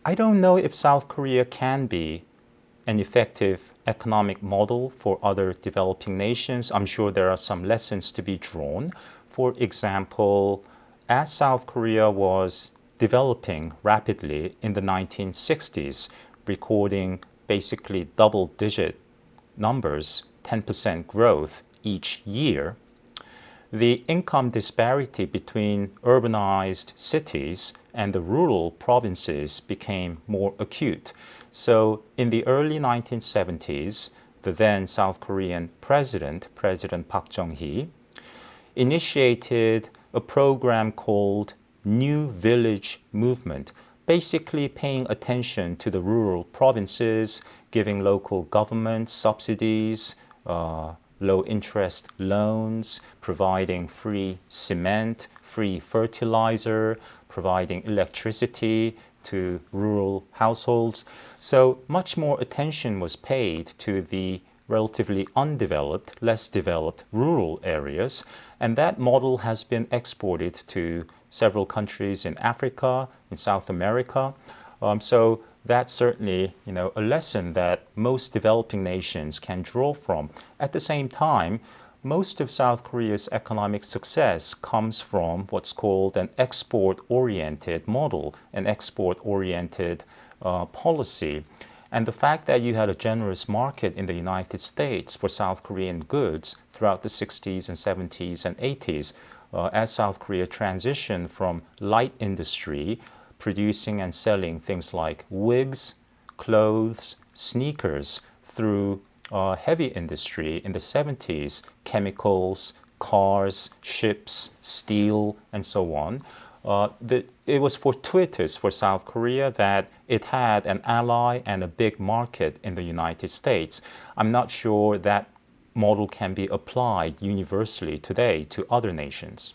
I don't know if South Korea can be an effective economic model for other developing nations. I'm sure there are some lessons to be drawn. For example, as South Korea was developing rapidly in the 1960s, recording basically double-digit numbers, 10% growth each year, the income disparity between urbanized cities and the rural provinces became more acute. So in the early 1970s, the then South Korean president, President Park Chung-hee, initiated a program called New Village Movement, basically paying attention to the rural provinces, giving local governments subsidies, low interest loans, providing free cement, free fertilizer, providing electricity to rural households. So much more attention was paid to the relatively undeveloped, less developed rural areas, and that model has been exported to several countries in Africa, in South America. So that's certainly, a lesson that most developing nations can draw from. At the same time, most of South Korea's economic success comes from what's called an export-oriented model, an export-oriented policy. And the fact that you had a generous market in the United States for South Korean goods throughout the 60s and 70s and 80s, as South Korea transitioned from light industry, producing and selling things like wigs, clothes, sneakers, through heavy industry in the 70s, chemicals, cars, ships, steel, and so on. It was fortuitous for South Korea that it had an ally and a big market in the United States. I'm not sure that model can be applied universally today to other nations.